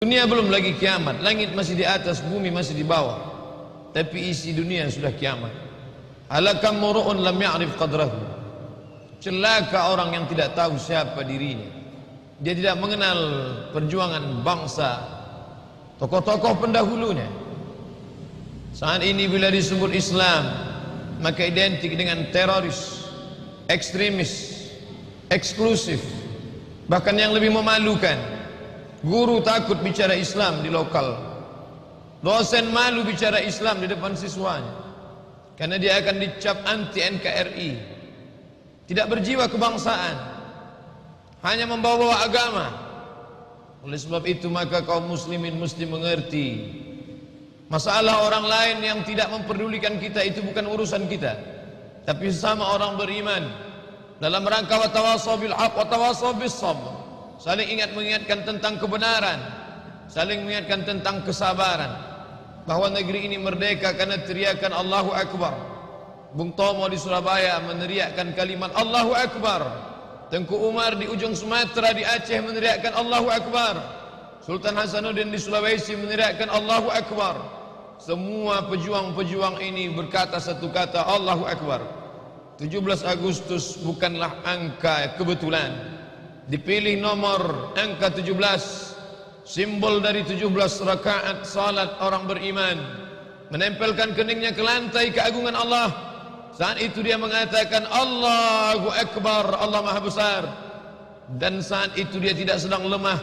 Dunia belum lagi kiamat, langit masih di atas, bumi masih di bawah, tapi isi dunia sudah kiamat. Halakam muru'un lam ya'rif qadrahu. Celaka orang yang tidak tahu siapa dirinya. Dia tidak mengenal perjuangan bangsa, tokoh-tokoh pendahulunya. Saat ini bila disebut Islam, maka identik dengan teroris, ekstremis, eksklusif. Bahkan yang lebih memalukan, guru takut bicara Islam di lokal, dosen malu bicara Islam di depan siswanya, karena dia akan dicap anti NKRI, tidak berjiwa kebangsaan, hanya membawa agama. Oleh sebab itu maka kaum muslimin mesti mengerti, masalah orang lain yang tidak memperdulikan kita itu bukan urusan kita, tapi sesama orang beriman dalam rangka wa tawasaw bil haq wa tawasaw bis sabr, saling mengingatkan tentang kebenaran, saling mengingatkan tentang kesabaran, bahwa negeri ini merdeka karena teriakan Allahu Akbar. Bung Tomo di Surabaya meneriakkan kalimat Allahu Akbar. Tengku Umar di ujung Sumatera di Aceh meneriakkan Allahu Akbar. Sultan Hasanuddin di Sulawesi meneriakkan Allahu Akbar. Semua pejuang-pejuang ini berkata satu kata, Allahu Akbar. 17 Agustus bukanlah angka kebetulan. Dipilih nomor angka 17, simbol dari 17 rakaat salat orang beriman, menempelkan keningnya ke lantai keagungan Allah. Saat itu dia mengatakan Allahu Akbar, Allah Maha Besar. Dan saat itu dia tidak sedang lemah,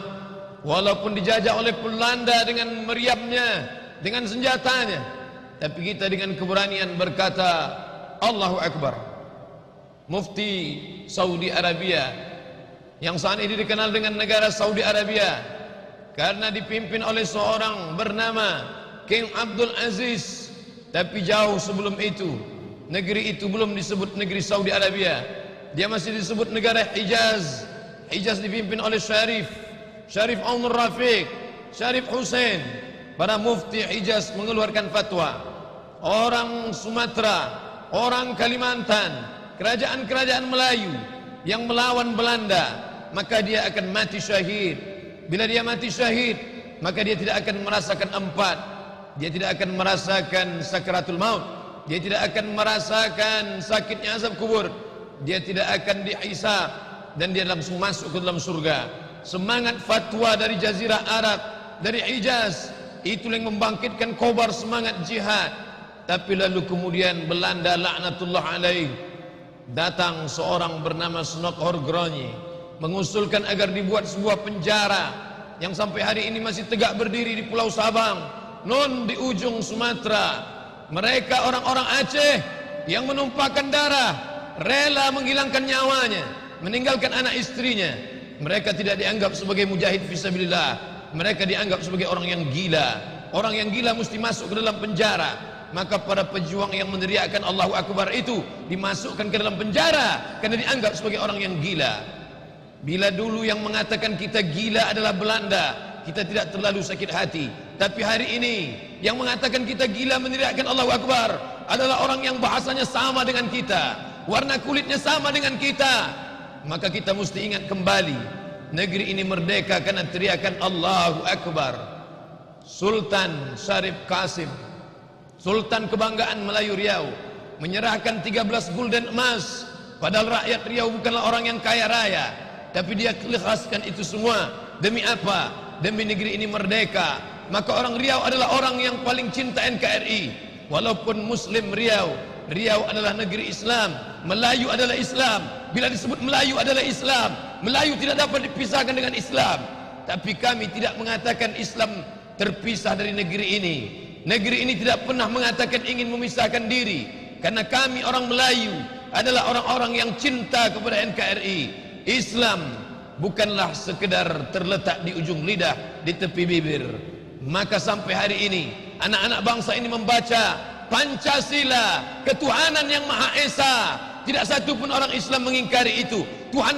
walaupun dijajah oleh Belanda dengan meriamnya, dengan senjatanya, tapi kita dengan keberanian berkata Allahu Akbar. Mufti Saudi Arabia, yang saat ini dikenal dengan negara Saudi Arabia karena dipimpin oleh seorang bernama King Abdul Aziz, tapi jauh sebelum itu negeri itu belum disebut negeri Saudi Arabia, dia masih disebut negara Hijaz. Hijaz dipimpin oleh Syarif Aunur Rafiq, Syarif Hussein. Para mufti Hijaz mengeluarkan fatwa, orang Sumatera, orang Kalimantan, kerajaan-kerajaan Melayu yang melawan Belanda, maka dia akan mati syahid. Bila dia mati syahid, maka dia tidak akan merasakan empat. Dia tidak akan merasakan sakaratul maut. Dia tidak akan merasakan sakitnya azab kubur. Dia tidak akan dihisab, dan dia langsung masuk ke dalam surga. Semangat fatwa dari Jazirah Arab, dari Hijaz, itu yang membangkitkan kobar semangat jihad. Tapi lalu kemudian Belanda laknatullah alaih, datang seorang bernama Snokhor Gronyi, mengusulkan agar dibuat sebuah penjara yang sampai hari ini masih tegak berdiri di Pulau Sabang, non di ujung Sumatera. Mereka orang-orang Aceh yang menumpahkan darah, rela menghilangkan nyawanya, meninggalkan anak istrinya. Mereka tidak dianggap sebagai mujahid fisabilillah, mereka dianggap sebagai orang yang gila. Orang yang gila mesti masuk ke dalam penjara. Maka para pejuang yang meneriakkan Allahu Akbar itu dimasukkan ke dalam penjara karena dianggap sebagai orang yang gila. Bila dulu yang mengatakan kita gila adalah Belanda, kita tidak terlalu sakit hati. Tapi hari ini yang mengatakan kita gila meneriakkan Allahu Akbar adalah orang yang bahasanya sama dengan kita, warna kulitnya sama dengan kita. Maka kita mesti ingat kembali, negeri ini merdeka karena teriakan Allahu Akbar. Sultan Syarif Qasim, Sultan kebanggaan Melayu Riau, menyerahkan 13 gulden emas. Padahal rakyat Riau bukanlah orang yang kaya raya, tapi dia ikhlaskan itu semua. Demi apa? Demi negeri ini merdeka. Maka orang Riau adalah orang yang paling cinta NKRI. Walaupun Muslim Riau, Riau adalah negeri Islam, Melayu adalah Islam. Bila disebut Melayu adalah Islam, Melayu tidak dapat dipisahkan dengan Islam. Tapi kami tidak mengatakan Islam terpisah dari negeri ini. Negeri ini tidak pernah mengatakan ingin memisahkan diri, karena kami orang Melayu adalah orang-orang yang cinta kepada NKRI. Islam bukanlah sekedar terletak di ujung lidah, di tepi bibir. Maka sampai hari ini anak-anak bangsa ini membaca Pancasila, ketuhanan yang Maha Esa. Tidak satu pun orang Islam mengingkari itu. Tuhan